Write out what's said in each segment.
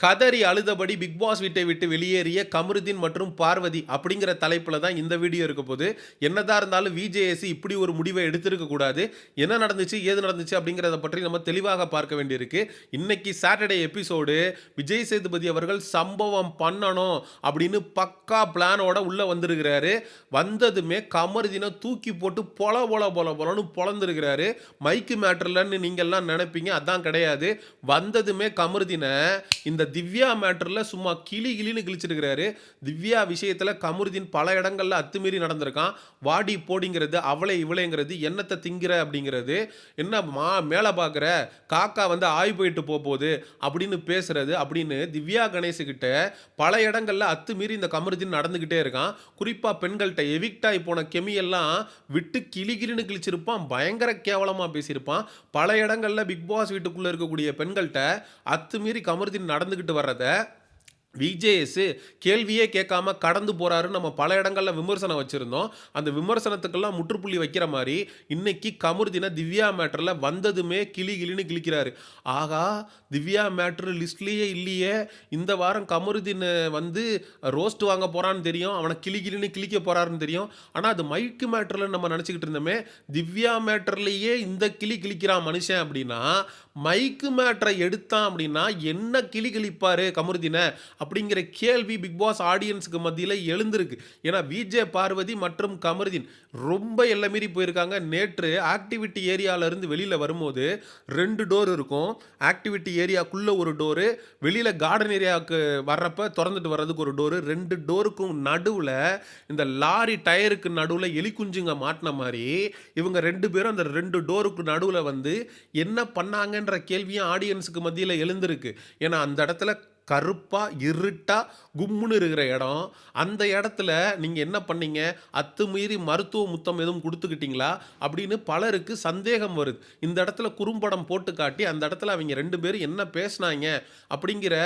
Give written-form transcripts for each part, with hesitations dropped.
கதறி அழுதபடி big pass வீட்டை விட்டு வெளியேறிய கமருதீன் மற்றும் பார்வதி அப்படிங்கிற தலைப்புல தான் இந்த வீடியோ இருக்க போது. என்னதான் இருந்தாலும் விஜேஎஸ்சி இப்படி ஒரு முடிவை எடுத்திருக்க கூடாது. என்ன நடந்துச்சு, ஏது நடந்துச்சு அப்படிங்கிறத பற்றி நம்ம தெளிவாக பார்க்க வேண்டியிருக்கு. இன்னைக்கு சாட்டர்டே எபிசோடு விஜய் சேதுபதி அவர்கள் சம்பவம் பண்ணணும் அப்படின்னு பக்கா பிளானோட உள்ள வந்திருக்கிறாரு. வந்ததுமே கமருதீனை தூக்கி போட்டு பொல பொல பொல பொலன்னு பொளந்திருக்கிறாரு. மைக்கு மேட்டர்லன்னு நீங்கள்லாம் நினைப்பீங்க, அதான் கிடையாது. வந்ததுமே கமருதீனை இந்த திவ்யா மேட்டர்ல சும்மா கிளி கிளின்னு கிழிச்சிருக்கிறாரு. திவ்யா விஷயத்துல கமருதீன் பல இடங்கள்ல அத்துமீறி நடந்திருக்கான். வாடி போடிங்கிறது, அவளை இவளைங்கிறது, என்னத்தை திங்கிற அப்படிங்கிறது, என்ன மேலே பார்க்குற காக்கா வந்து ஆய் போயிட்டு போகுது அப்படின்னு பேசுறது அப்படின்னு திவ்யா கணேசுகிட்ட பல இடங்கள்ல அத்துமீறி இந்த கமருதீன் நடந்துக்கிட்டே இருக்கான். குறிப்பாக பெண்கள்கிட்ட எவிக்ட் ஆகி போன கெமியெல்லாம் விட்டு கிளி கிளின்னு கிழிச்சிருப்பான். பயங்கர கேவலமாக பேசியிருப்பான். பல இடங்கள்ல பிக் பாஸ் வீட்டுக்குள்ளே இருக்கக்கூடிய பெண்கள்கிட்ட அத்துமீறி கமருதீன் நடந்துக்கிட்டு வர்றத விஜேஎஸ் கேள்வியே கேட்காம கடந்து போறாருன்னு நம்ம பல இடங்கள்ல விமர்சனம் வச்சிருந்தோம். அந்த விமர்சனத்துக்கெல்லாம் முற்றுப்புள்ளி வைக்கிற மாதிரி இன்னைக்கு கமருதீனை திவ்யா மேட்டர்ல வந்ததுமே கிளி கிளின்னு கிழிக்கிறாரு. ஆகா, திவ்யா மேட்டர் லிஸ்ட்லயே இல்லையே, இந்த வாரம் கமருதீன் வந்து ரோஸ்ட் வாங்க போறான்னு தெரியும், அவனை கிளி கிளின்னு கிழிக்க போறாருன்னு தெரியும். ஆனா அது மைக்கு மேட்டர்ல நம்ம நினைச்சுக்கிட்டு இருந்தோமே, திவ்யா மேட்டர்லயே இந்த கிளி கிழிக்கிறான் மனுஷன் அப்படின்னா மைக்கு மேட்டரை எடுத்தான் அப்படின்னா என்ன கிளி கிழிப்பாரு கமருதீனை அப்படிங்கிற கேள்வி பிக் பாஸ் ஆடியன்ஸுக்கு மத்தியில் எழுந்திருக்கு. ஏன்னா விஜே பார்வதி மற்றும் கமருதீன் ரொம்ப எல்லை மீறி போயிருக்காங்க. நேற்று ஆக்டிவிட்டி ஏரியாவிலேருந்து வெளியில் வரும்போது 2 டோர் இருக்கும். ஆக்டிவிட்டி ஏரியாக்குள்ளே ஒரு டோரு, வெளியில் கார்டன் ஏரியாவுக்கு வர்றப்ப திறந்துட்டு வர்றதுக்கு ஒரு டோரு. 2 டோருக்கும் நடுவில் இந்த லாரி டயருக்கு நடுவில் எலிக்குஞ்சுங்க மாட்டின மாதிரி இவங்க 2 பேரும் அந்த 2 டோருக்கு நடுவில் வந்து என்ன பண்ணாங்கன்ற கேள்வியும் ஆடியன்ஸுக்கு மத்தியில் எழுந்திருக்கு. ஏன்னா அந்த இடத்துல கருப்பா இருட்டா கும்முன்னு இருக்கிற இடம். அந்த இடத்துல நீங்கள் என்ன பண்ணீங்க, அத்துமீறி மருத்துவ முத்தம் எதுவும் கொடுத்துக்கிட்டீங்களா அப்படின்னு பலருக்கு சந்தேகம் வருது. இந்த இடத்துல குறும்படம் போட்டு காட்டி அந்த இடத்துல அவங்க 2 பேரும் என்ன பேசினாங்க அப்படிங்கிற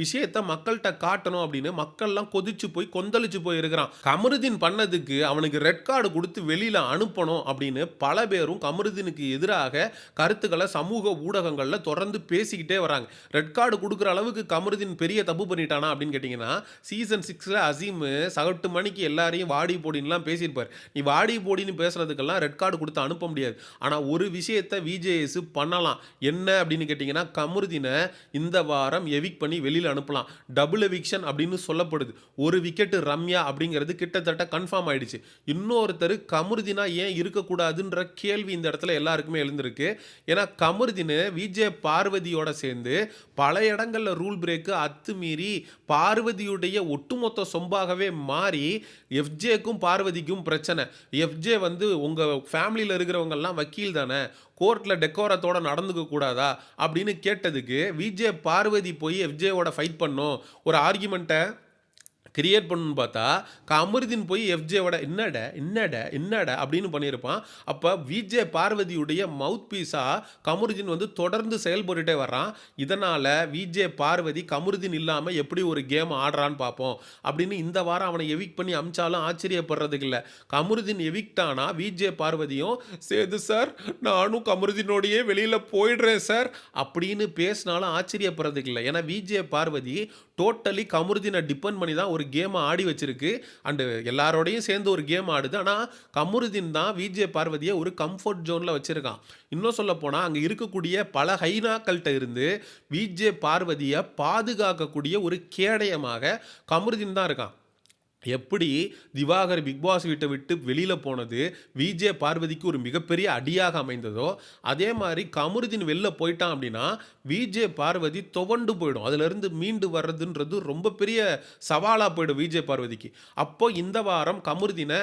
விஷயத்த மக்கள்கிட்ட காட்டணும் அப்படின்னு மக்கள்லாம் கொதிச்சு போய் கொந்தளிச்சு போய் இருக்கிறான். கமருதீன் பண்ணதுக்கு அவனுக்கு ரெட் கார்டு கொடுத்து வெளியில் அனுப்பணும் அப்படின்னு பல பேரும் கமருதீனுக்கு எதிராக கருத்துக்களை சமூக ஊடகங்களில் தொடர்ந்து பேசிக்கிட்டே வராங்க. ரெட் கார்டு கொடுக்குற அளவுக்கு கமருதீன் பெரிய தப்பு பண்ணிட்டானா அப்படின்னு கேட்டிங்கன்னா, சீசன் 6ல் அசீம் சகட்டு மணிக்கு எல்லாரையும் வாடி போடின்லாம் பேசியிருப்பார். நீ வாடி போடின்னு பேசுறதுக்கெல்லாம் ரெட் கார்டு கொடுத்து அனுப்ப முடியாது. ஆனால் ஒரு விஷயத்தை விஜேஎஸ் பண்ணலாம். என்ன அப்படின்னு கேட்டிங்கன்னா, கமருதீனை இந்த வாரம் எவிக் பண்ணி வெளியில் அனுப்பலாம். டபுள் எவிக்ஷன் அப்படின்னு சொல்லப்படுது. ஒரு விக்கெட்டு ரம்யா அப்படிங்கிறது கிட்டத்தட்ட கன்ஃபார்ம் ஆயிடுச்சு. இன்னொருத்தர் கமருதீனா ஏன் இருக்கக்கூடாதுன்ற கேள்வி இந்த இடத்துல எல்லாருக்குமே எழுந்திருக்கு. ஏன்னா கமருதீன் விஜே பார்வதியோட சேர்ந்து பல இடங்களில் ரூல் பிரேக்கு அத்துமீறி பார்வதியுடைய ஒட்டுமொத்த சொம்பாகவே மாறி எஃப்ஜேக்கும் பார்வதிக்கும் பிரச்சனை. எஃப்ஜே வந்து உங்கள் ஃபேமிலியில் இருக்கிறவங்கெல்லாம் வக்கீல் தானே, கோர்ட்டில் டெக்கோரத்தோட நடந்துக்க கூடாதா அப்படின்னு கேட்டதுக்கு விஜே பார்வதி போய் எஃப்ஜேவோட ஃபைட் பண்ணோம், ஒரு ஆர்கியூமெண்ட்டை கிரியேட் பண்ணணும்னு பார்த்தா கமருதீன் போய் எஃப்ஜேவோட என்னடா அப்படின்னு பண்ணியிருப்பான். அப்போ விஜே பார்வதியுடைய மவுத் பீஸாக கமருதீன் வந்து தொடர்ந்து செயல்பட்டுட்டே வர்றான். இதனால் விஜே பார்வதி கமருதீன் இல்லாமல் எப்படி ஒரு கேம் ஆடுறான்னு பார்ப்போம் அப்படின்னு இந்த வாரம் அவனை எவிக் பண்ணி அமிச்சாலும் ஆச்சரியப்படுறதுக்கு இல்லை. கமருதீன் எவிக்ட் ஆனால் விஜே பார்வதியும் சேது சார் நானும் கமருதீனோடையே வெளியில் போயிடுறேன் சார் அப்படின்னு பேசினாலும் ஆச்சரியப்படுறதுக்கு இல்லை. ஏன்னா விஜே பார்வதி டோட்டலி கமருதீனை டிபெண்ட் பண்ணி தான் ஒரு கேமை ஆடி வச்சிருக்கு. அண்டு எல்லாரோடையும் சேர்ந்து ஒரு கேம் ஆடுது. ஆனால் கமருதீன் தான் விஜே பார்வதியை ஒரு கம்ஃபர்ட் ஜோனில் வச்சுருக்கான். இன்னும் சொல்ல போனால் அங்கே இருக்கக்கூடிய பல ஹைனாக்கள்கிட்ட இருந்து விஜே பார்வதியை பாதுகாக்கக்கூடிய ஒரு கேடயமாக கமருதீன் தான் இருக்கான். எப்படி திவாகர் பிக் பாஸ் வீட்டை விட்டு வெளியில் போனது விஜே பார்வதிக்கு ஒரு மிகப்பெரிய அடியாக அமைந்ததோ, அதே மாதிரி கமருதீன் வெளில போயிட்டான் அப்படின்னா விஜே பார்வதி துவண்டு போயிடும். அதிலிருந்து மீண்டு வர்றதுன்றது ரொம்ப பெரிய சவாலாக போயிடும் விஜே பார்வதிக்கு. அப்போ இந்த வாரம் கமருதீனை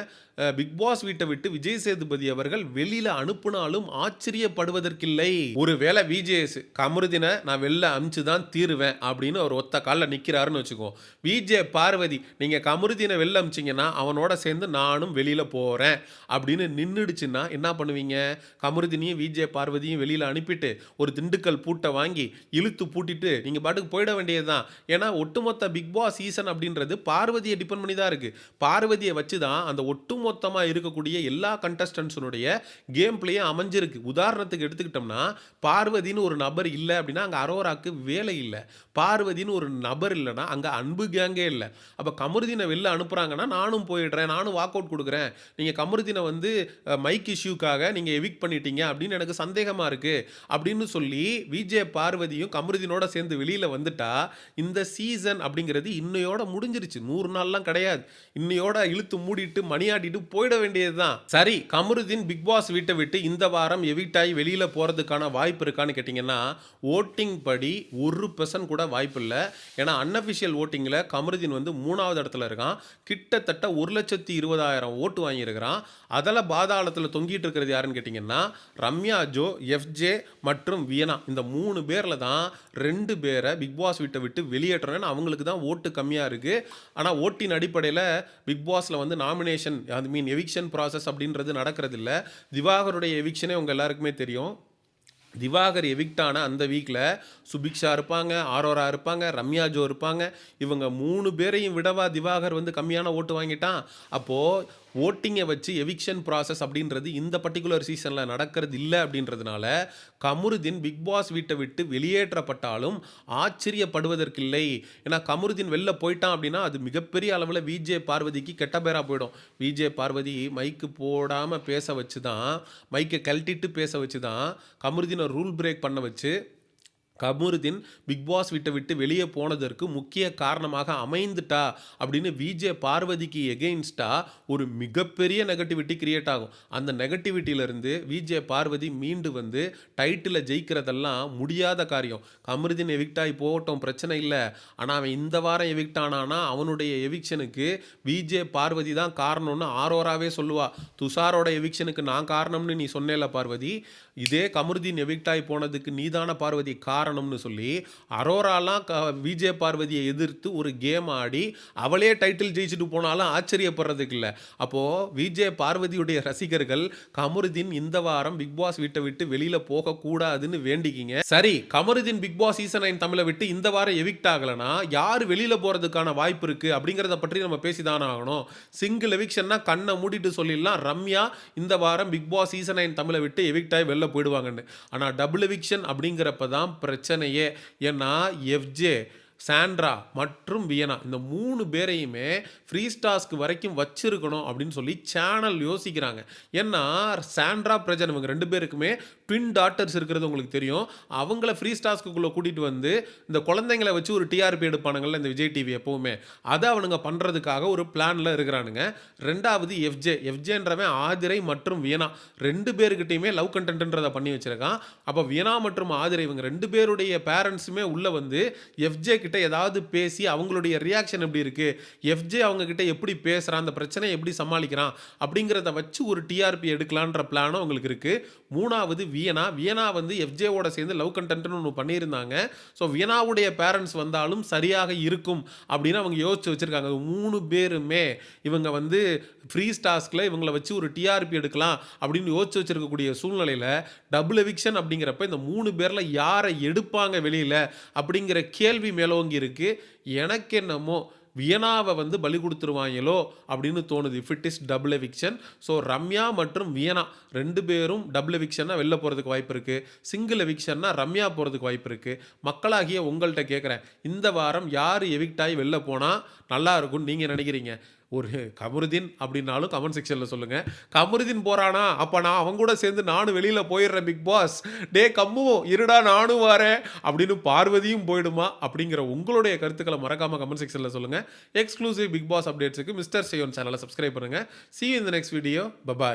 பிக் பாஸ் வீட்டை விட்டு விஜய் சேதுபதி அவர்கள் வெளியில் அனுப்புனாலும் ஆச்சரியப்படுவதற்கில்லை. ஒருவேளை விஜேஎஸ் கமருதீனை நான் வெளில அனுப்பிச்சு தான் தீருவேன் அப்படின்னு ஒரு ஒத்த காலில் நிற்கிறாருன்னு வச்சுக்கோ, விஜே பார்வதி நீங்கள் கமருதீனை கமருதீனை வெளில அமிச்சிங்கன்னா அவனோட சேர்ந்து நானும் வெளியில் போகிறேன் அப்படின்னு நின்றுடுச்சுன்னா என்ன பண்ணுவீங்க? கமருதீனையும் விஜே பார்வதியும் வெளியில் அனுப்பிட்டு ஒரு திண்டுக்கல் பூட்டை வாங்கி இழுத்து பூட்டிட்டு நீங்கள் பாட்டுக்கு போயிட வேண்டியது தான். ஏன்னா ஒட்டுமொத்த பிக் பாஸ் சீசன் அப்படின்றது பார்வதியை டிபெண்ட் பண்ணி தான் இருக்குது. பார்வதியை வச்சு தான் அந்த ஒட்டுமொத்தமாக இருக்கக்கூடிய எல்லா கண்டஸ்டன்ஸுனுடைய கேம் பிளேயே அமைஞ்சிருக்கு. உதாரணத்துக்கு எடுத்துக்கிட்டோம்னா பார்வதின்னு ஒரு நபர் இல்லை அப்படின்னா அங்கே அரோராக்கு வேலை இல்லை. பார்வதின்னு ஒரு நபர் இல்லைன்னா அங்கே அன்பு கேங்கே இல்லை. அப்போ கமருதீனை வெளில அனுப்புகிறாங்கன்னா நானும் போயிடுறேன், நானும் வாக் அவுட் கொடுக்குறேன், நீங்கள் கமருதீனை வந்து மைக் இஷ்யூக்காக நீங்கள் எவிக்ட் பண்ணிட்டீங்க அப்படின்னு எனக்கு சந்தேகமாக இருக்குது அப்படின்னு சொல்லி விஜே பார்வதியும் கமருதீனோட சேர்ந்து வெளியில் வந்துட்டா இந்த சீசன் அப்படிங்கிறது இன்னையோட முடிஞ்சிருச்சு. 100 நாள்லாம் கிடையாது. இன்னையோட இழுத்து மூடிட்டு மணியாட்டிட்டு போயிட வேண்டியது தான். சரி, கமருதீன் பிக் பாஸ் வீட்டை விட்டு இந்த வாரம் எவிக்ட் ஆகி வெளியில் போகிறதுக்கான வாய்ப்பு இருக்கான்னு கேட்டிங்கன்னா ஓட்டிங் படி 1% கூட வாய்ப்பு இல்லை. ஏன்னா அன்அஃபிஷியல் ஓட்டிங்கில் கமருதீன் வந்து 3வது இடத்துல இருக்கான். கிட்டத்தட்ட 1,20,000 ஓட்டு வாங்கியிருக்கிறான். அதில் பாதாளத்தில் தொங்கிட்டு இருக்கிறது யாருன்னு கேட்டிங்கன்னா ரம்யா ஜோ, எஃப்ஜே மற்றும் வியனா. இந்த 3 பேரில் தான் 2 பேரை பிக் பாஸ் வீட்டை விட்டு வெளியேற்றணும். அவங்களுக்கு தான் ஓட்டு கம்மியாக இருக்குது. ஆனால் ஓட்டின் அடிப்படையில் பிக் பாஸில் வந்து நாமினேஷன் எவிக்ஷன் ப்ராசஸ் அப்படின்றது நடக்கிறது இல்லை. திவாகருடைய எவிக்ஷனே உங்கள் எல்லாருக்குமே தெரியும். திவாகர் எவிக்டான அந்த வீக்கில் சுபிக்ஷா இருப்பாங்க, ஆரோரா இருப்பாங்க, ரம்யா ஜோ இருப்பாங்க. இவங்க 3 பேரையும் விடவா திவாகர் வந்து கம்மியான ஓட்டு வாங்கிட்டான். அப்போது ஓட்டிங்கை வச்சு எவிக்ஷன் ப்ராசஸ் அப்படின்றது இந்த பர்டிகுலர் சீசனில் நடக்கிறது இல்லை. அப்படின்றதுனால கமருதீன் பிக் பாஸ் வீட்டை விட்டு வெளியேற்றப்பட்டாலும் ஆச்சரியப்படுவதற்கில்லை. ஏன்னா கமருதீன் வெளில போயிட்டான் அப்படின்னா அது மிகப்பெரிய அளவில் விஜே பார்வதிக்கு கெட்ட பேராக போயிடும். விஜே பார்வதி மைக்கு போடாமல் பேச வச்சு தான், மைக்கை கழட்டிட்டு பேச வச்சு தான் கமருதீனை ரூல் பிரேக் பண்ண வச்சு கமருதீன் பிக் பாஸ் வீட்டை விட்டு வெளியே போனதற்கு முக்கிய காரணமாக அமைந்துட்டா அப்படின்னு விஜே பார்வதிக்கு எகெயின்ஸ்டா ஒரு மிகப்பெரிய நெகட்டிவிட்டி கிரியேட் ஆகும். அந்த நெகட்டிவிட்டியிலிருந்து விஜே பார்வதி மீண்டு வந்து டைட்டில் ஜெயிக்கிறதெல்லாம் முடியாத காரியம். கமருதீன் எவிக்ட் ஆகி போகட்டும், பிரச்சனை இல்லை. ஆனால் அவன் இந்த வாரம் எவிக்ட் ஆனானா அவனுடைய எவிக்ஷனுக்கு விஜே பார்வதி தான் காரணம்னு ஆரோராவே சொல்லுவா. துஷாரோட எவிக்ஷனுக்கு நான் காரணம்னு நீ சொன்னேல பார்வதி, இதே கமருதீன் எவிக்ட் ஆகி போனதுக்கு நீதான பார்வதி காரணம்னு சொல்லி அரோராலாம் விஜே பார்வதியை எதிர்த்து ஒரு கேம் ஆடி அவளே டைட்டில் ஜெயிச்சுட்டு போனாலும் ஆச்சரியப்படுறதுக்கு இல்லை. அப்போது விஜே பார்வதியுடைய ரசிகர்கள் கமருதீன் இந்த வாரம் பிக் பாஸ் வீட்டை விட்டு வெளியில் போகக்கூடாதுன்னு வேண்டிக்கிங்க. சரி, கமருதீன் பிக் பாஸ் சீசன் 9 தமிழை விட்டு இந்த வாரம் எவிக்ட் ஆகலைன்னா யார் வெளியில் போகிறதுக்கான வாய்ப்பு இருக்குது அப்படிங்கிறத பற்றி நம்ம பேசிதானே ஆகணும். சிங்கிள் எவிக்ஷன்னா கண்ணை மூடிட்டு சொல்லிடலாம், ரம்யா இந்த வாரம் பிக் பாஸ் சீசன் 9 தமிழை விட்டு எவிக்ட் ஆகி வெளில போயிடுவாங்கன்னு. ஆனால் டபுள் எவிக்ஷன் அப்படிங்கிறப்ப தான் பிரச்சனையே. ஏன்னா எஃப்ஜே, சாண்ட்ரா மற்றும் வியனா இந்த 3 பேரையுமே ஃப்ரீ டாஸ்க் வரைக்கும் வச்சிருக்கணும் அப்படின்னு சொல்லி சேனல் யோசிக்கிறாங்க. ஏன்னா சாண்ட்ரா பிரஜன் இவங்க 2 பேருக்குமே ட்வின் டாட்டர்ஸ் இருக்கிறது உங்களுக்கு தெரியும். அவங்கள ஃப்ரீ டாஸ்க்குள்ளே கூட்டிகிட்டு வந்து இந்த குழந்தைங்களை வச்சு ஒரு டிஆர்பி எடுப்பானுங்கள்ல இந்த விஜய் டிவி எப்போவுமே, அதை அவனுங்க பண்ணுறதுக்காக ஒரு பிளானில் இருக்கிறானுங்க. 2வது எஃப்ஜேன்றவன் ஆதிரை மற்றும் வியனா 2 பேருக்கிட்டையுமே லவ் கண்டென்ட்ன்றதை பண்ணி வச்சிருக்கான். அப்போ வியனா மற்றும் ஆதிரை இவங்க 2 பேருடைய பேரண்ட்ஸுமே உள்ளே வந்து எஃப்ஜே கிட்ட ஏதாவது பேசி அவங்களுடைய ரியாக்ஷன் எப்படி இருக்கு, எஃப்ஜே அவங்க கிட்ட எப்படி பேசுறான், அந்த பிரச்சனையை எப்படி சமாளிக்கிறான் அப்படிங்கிறத வச்சு ஒரு டிஆர்பி எடுக்கலான்ற பிளானும் அவங்களுக்கு இருக்கு. 3வது வியனா வந்து எஃப்ஜேவோட சேர்ந்து லவ் கண்டென்ட்னு ஒன்று பண்ணியிருந்தாங்க. ஸோ வியனாவுடைய பேரண்ட்ஸ் வந்தாலும் சரியாக இருக்கும் அப்படின்னு அவங்க யோசிச்சு வச்சிருக்காங்க. 3 பேருமே இவங்க வந்து ஃப்ரீ டாஸ்கில் இவங்களை வச்சு ஒரு டிஆர்பி எடுக்கலாம் அப்படின்னு யோசிச்சு வச்சிருக்கக்கூடிய சூழ்நிலையில் டபுள் எவிக்ஷன் அப்படிங்கிறப்ப இந்த 3 பேரில் யாரை எடுப்பாங்க வெளியில் அப்படிங்கிற கேள்வி மேலோங்கி இருக்கு. எனக்கு என்னமோ வியனாவை வந்து பலி கொடுத்துருவாங்களோ அப்படின்னு தோணுது if it is double eviction. So Ramya மற்றும் வியனா 2 பேரும் டபுள் எவிக்ஷன்னா வெளில போகிறதுக்கு வாய்ப்பு இருக்குது. சிங்கிள் எவிக்ஷன்னா ரம்யா போகிறதுக்கு வாய்ப்பு இருக்குது. மக்களாகிய உங்கள்கிட்ட கேட்குறேன், இந்த வாரம் யார் எவிக்ட் ஆகி வெளில போனால் நல்லா இருக்கும்னு நீங்கள் நினைக்கிறீங்க? ஒரு கமருதீன் அப்படின்னாலும் கமெண்ட் செக்ஷனில் சொல்லுங்கள். கமருதீன் போகிறானா, அப்போ நான் அவங்க கூட சேர்ந்து நானும் வெளியில் போயிடுறேன் பிக் பாஸ், டே கம்மு இருடா நானும் வரேன் அப்படின்னு பார்வதியும் போயிடுமா அப்படிங்கிற உங்களுடைய கருத்துக்களை மறக்காமல் கமெண்ட் செக்ஷனில் சொல்லுங்கள். Exclusive big pass அப்டேட்ஸுக்கு mister Seyon சேனலை சப்ஸ்கிரைப் பண்ணுங்கள். See you in the next video. Bye bye.